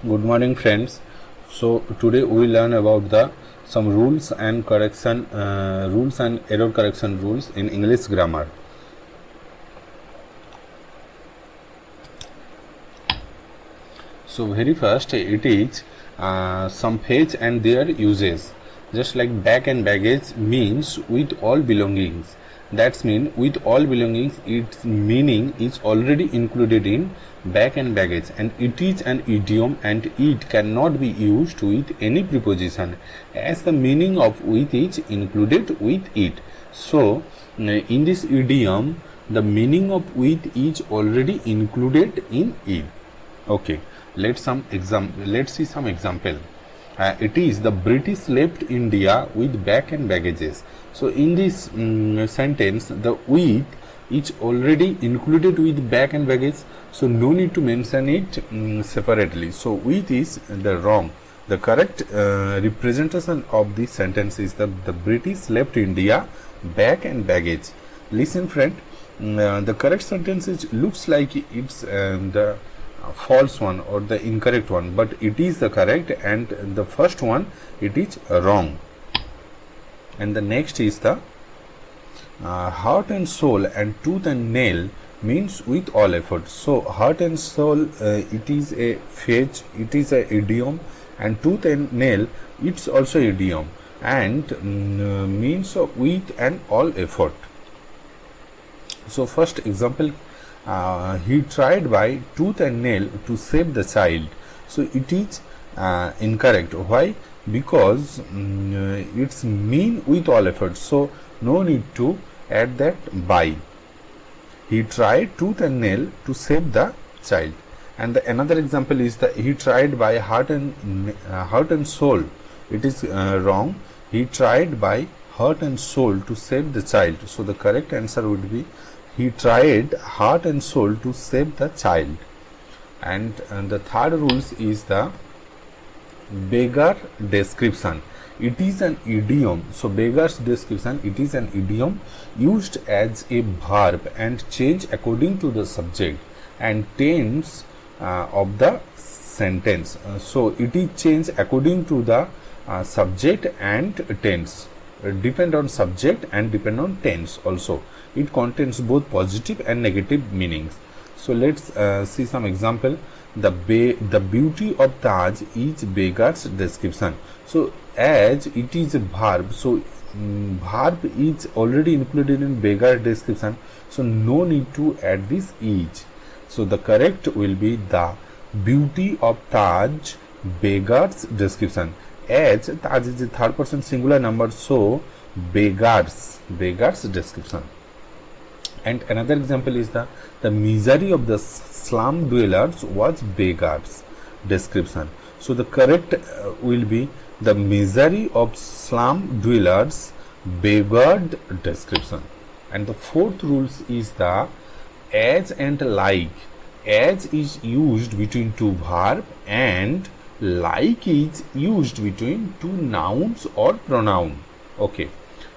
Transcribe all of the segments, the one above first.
Good morning, friends. So today we learn about the some rules and error correction rules in English grammar. So very first it is some page and their uses. Just like bag and baggage means with all belongings. That's mean with all belongings, its meaning is already included in bag and baggage, and it is an idiom and it cannot be used with any preposition as the meaning of with is included with it. So in this idiom the meaning of with is already included in it. Okay, let's see some example. It is the British left India with bag and baggages. So in this sentence, the with is already included with bag and baggage, so no need to mention it separately. So with is the wrong. The correct representation of this sentence is the British left India bag and baggage. Listen, friend, the correct sentence is looks like it's the false one or the incorrect one, but it is the correct, and the first one it is wrong. And the next is the heart and soul and tooth and nail means with all effort. So heart and soul it is a phrase, it is a idiom, and tooth and nail it's also idiom and means with and all effort. So first example, he tried by tooth and nail to save the child. So it is incorrect. Why? Because it's mean with all effort, so no need to add that by. He tried tooth and nail to save the child. And another example is that he tried by heart and soul. It is wrong. He tried by heart and soul to save the child. So the correct answer would be he tried heart and soul to save the child. And the third rules is the beggar description. It is an idiom. So beggar's description, it is an idiom used as a verb and change according to the subject and tense of the sentence. So it is changed according to the subject and tense. Depend on subject and depend on tense also. It contains both positive and negative meanings. So let's see some example. The beauty of Taj is beggar's description. So as it is a verb, so verb is already included in beggar description, so no need to add this is. So the correct will be the beauty of Taj beggar's description. As Taj is a third person singular number, so beggar's description. And another example is the misery of the slum dwellers was beggar's description. So the correct will be the misery of slum dwellers beggared description. And the fourth rules is the as and like. As is used between two verbs and like is used between two nouns or pronoun. Okay,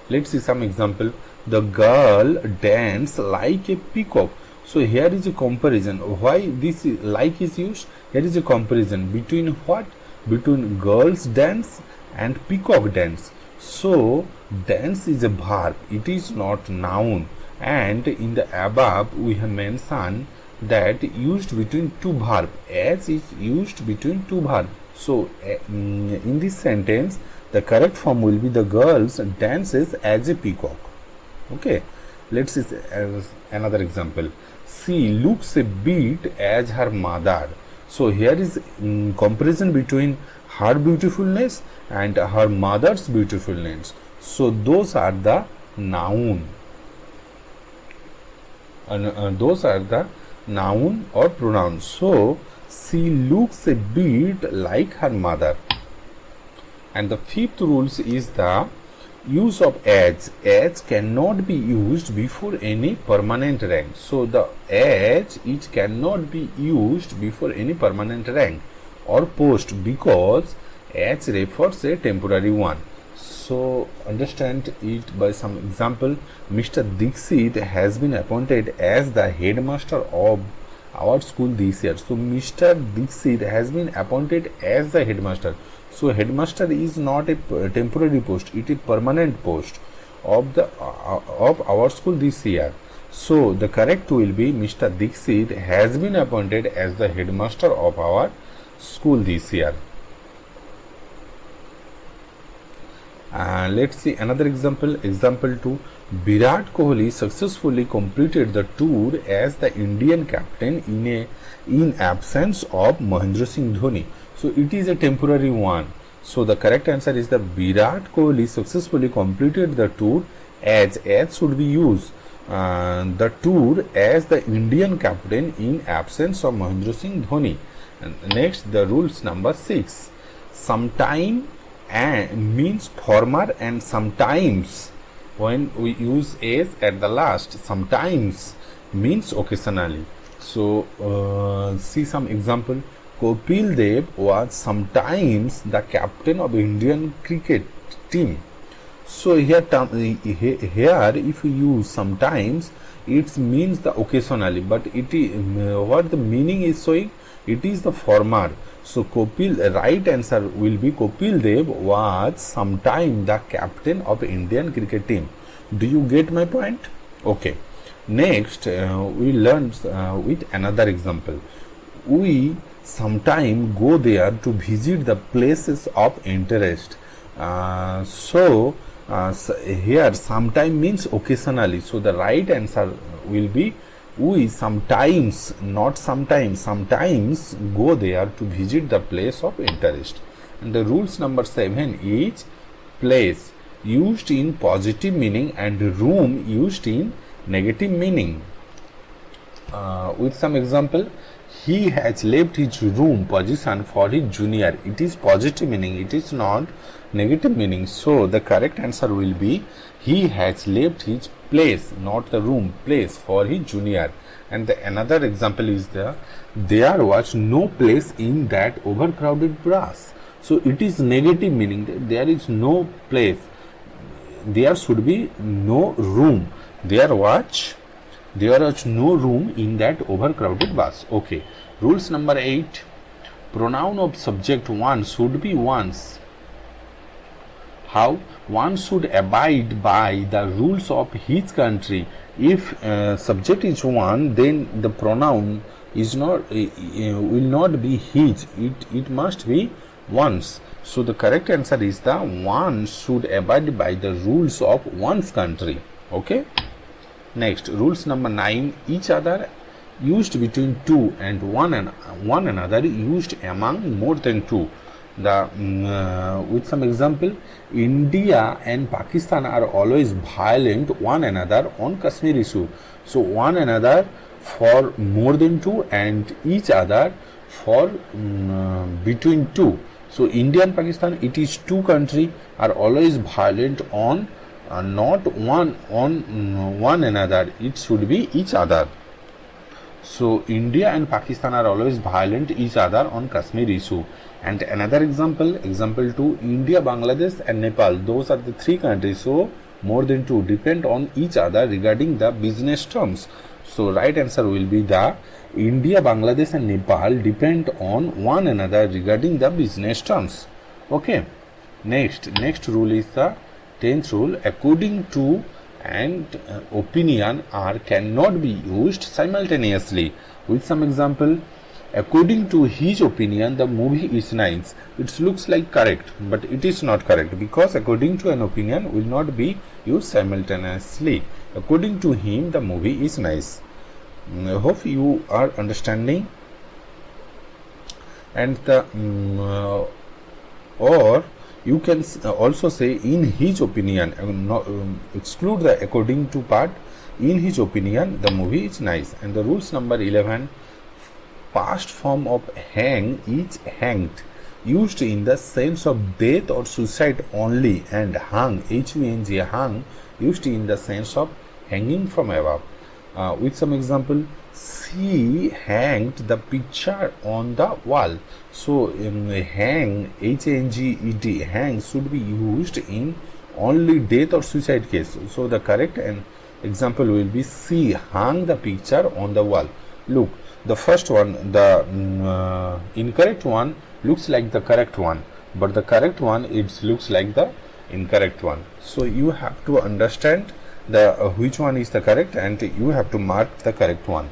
let's see some example. The girl dance like a peacock. So here is a comparison. Why this is like is used? Here is a comparison between what? Between girls dance and peacock dance. So dance is a verb, it is not noun, and in the above we have mentioned that used between two verbs. As is used between two verbs. So in this sentence the correct form will be the girls dances as a peacock. Okay, let's see another example. She looks a bit as her mother. So here is comparison between her beautifulness and her mother's beautifulness. So those are the noun. Those are the noun or pronoun. So she looks a bit like her mother. And the fifth rules is the use of as. As cannot be used before any permanent rank. So the as it cannot be used before any permanent rank or post, because as refers a temporary one. So understand it by some example. Mr. Dixit has been appointed as the headmaster of our school this year. So Mr. Dixit has been appointed as the headmaster. So headmaster is not a temporary post; it is permanent post of our school this year. So the correct will be Mr. Dixit has been appointed as the headmaster of our school this year. Let's see another example. Example 2. Virat Kohli successfully completed the tour as the Indian captain in absence of Mahendra Singh Dhoni. So it is a temporary one. So the correct answer is the Virat Kohli successfully completed the tour as should be used. The tour as the Indian captain in absence of Mahendra Singh Dhoni. And next, the rules number 6. Sometime and means former, and sometimes when we use as at the last, sometimes means occasionally. So see some example. Kapil Dev was sometimes the captain of Indian cricket team. So here if you use sometimes, it means the occasionally, but it is what the meaning is showing, it is the former. So right answer will be Kapil Dev was sometime the captain of Indian cricket team. Do you get my point? Okay. Next, we learn with another example. We sometime go there to visit the places of interest. Here sometime means occasionally. So the right answer will be we sometimes, not sometimes, sometimes go there to visit the place of interest. And the rules number 7 is place used in positive meaning and room used in negative meaning. With some example, he has left his room position for his junior. It is positive meaning, it is not negative meaning. So the correct answer will be he has left his place, not the room, place for his junior. And another example is there was no place in that overcrowded bus. So it is negative meaning, there is no place, there should be no room. There was no room in that overcrowded bus. Okay. Rules number 8. Pronoun of subject 1 should be once. How? One should abide by the rules of his country. If subject is one, then the pronoun is not will not be his. It must be one's. So the correct answer is the one should abide by the rules of one's country. Okay. Next, rules number 9. Each other used between two and one another used among more than two. With some example, India and Pakistan are always violent one another on Kashmir issue. So one another for more than two and each other for between two. So India and Pakistan, it is two countries, are always violent on not one another. It should be each other. So India and Pakistan are always violent each other on Kashmir issue. And another example, example 2, India, Bangladesh and Nepal, those are the three countries. So more than two depend on each other regarding the business terms. So right answer will be the India, Bangladesh and Nepal depend on one another regarding the business terms. Okay. Next rule is the 10th rule. According to and opinion are cannot be used simultaneously. With some example, according to his opinion, the movie is nice. It looks like correct, but it is not correct, because according to an opinion will not be used simultaneously. According to him, the movie is nice. I hope you are understanding. And the or you can also say in his opinion, exclude the according to part. In his opinion, the movie is nice. And the rules number 11, past form of hang is hanged, used in the sense of death or suicide only, and hung, H-U-N-G, hung, used in the sense of hanging from above. With some example, she hanged the picture on the wall. So hang, H-A-N-G-E-D, hang should be used in only death or suicide case. So the correct example will be she hung the picture on the wall. Look, The first one, the incorrect one looks like the correct one, but the correct one, it looks like the incorrect one. So you have to understand the which one is the correct, and you have to mark the correct one.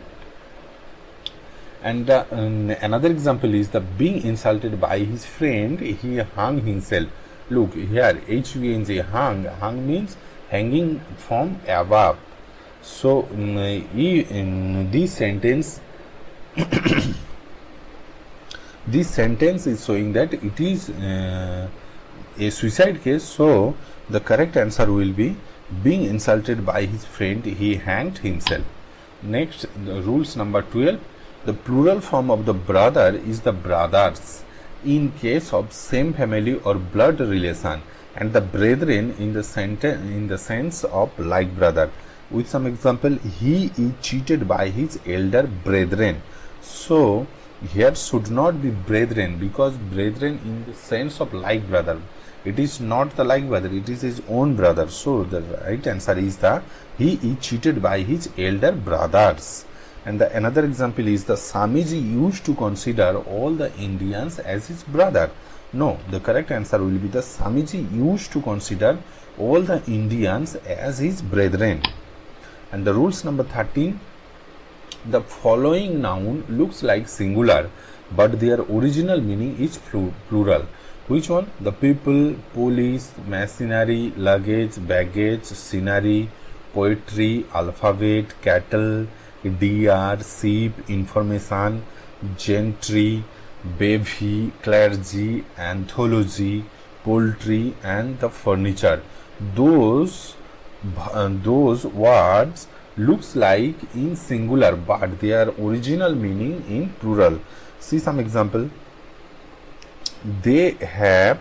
And another example is the being insulted by his friend, he hung himself. Look here, HUNG, hung means hanging from above. So in this sentence this sentence is showing that it is a suicide case. So the correct answer will be being insulted by his friend, he hanged himself. Next, the rules number 12. The plural form of the brother is the brothers in case of same family or blood relation, and the brethren in the sense of like brother. With some example, he is cheated by his elder brethren. So here should not be brethren, because brethren in the sense of like brother, it is not the like brother, it is his own brother. So the right answer is the he is cheated by his elder brothers. And the another example is the Swamiji used to consider all the Indians as his brother. No, the correct answer will be the Swamiji used to consider all the Indians as his brethren. And the rules number 13. The following noun looks like singular, but their original meaning is plural. Which one? The people, police, machinery, luggage, baggage, scenery, poetry, alphabet, cattle, deer, sheep, information, gentry, bevy, clergy, anthology, poultry, and the furniture. Those words looks like in singular, but their original meaning in plural. See some example. They have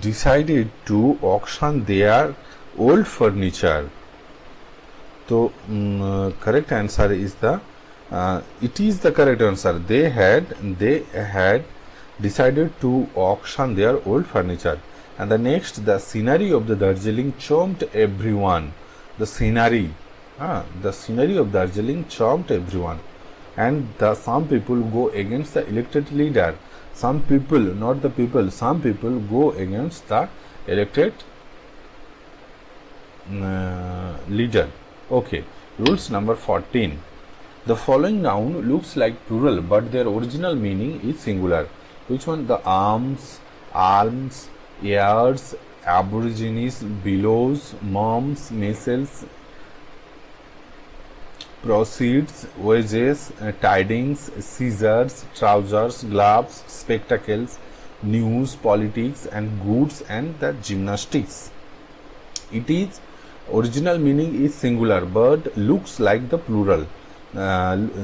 decided to auction their old furniture. So correct answer is the it is the correct answer. They had decided to auction their old furniture. And the next, the scenery of the Darjeeling charmed everyone. The scenery of Darjeeling charmed everyone. And some people go against the elected leader. Some people, not the people, some people go against the elected leader. Okay, rules number 14. The following noun looks like plural, but their original meaning is singular. Which one? The alms, heirs, aborigines, billows, moms, measles, proceeds, wages, tidings, scissors, trousers, gloves, spectacles, news, politics, and goods, and the gymnastics. It is original meaning is singular, but looks like the plural.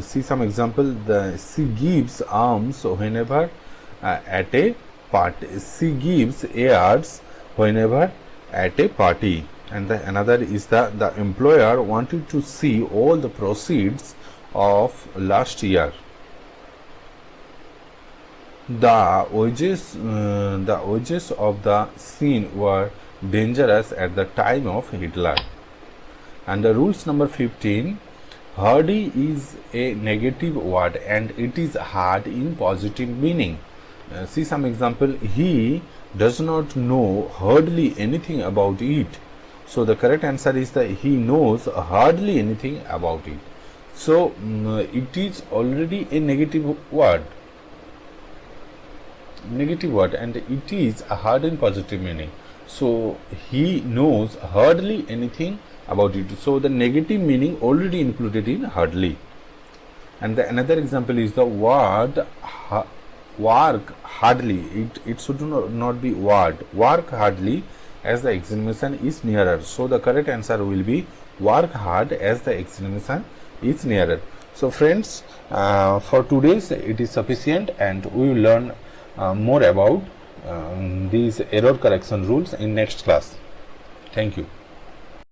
See some example. She gives alms whenever at a party. She gives airs whenever at a party. And another is the employer wanted to see all the proceeds of last year. The wages of the scene were dangerous at the time of Hitler. And the rules number 15. Hardy is a negative word and it is hard in positive meaning. See some example. He does not know hardly anything about it. So the correct answer is that he knows hardly anything about it. So it is already a negative word, and it is a hard in positive meaning. So he knows hardly anything about it. So the negative meaning already included in hardly. And the another example is the word work hardly. It should not be word. Work hardly as the examination is nearer. So the correct answer will be work hard as the examination is nearer. So friends, for today's it is sufficient, and we will learn more about these error correction rules in next class. Thank you.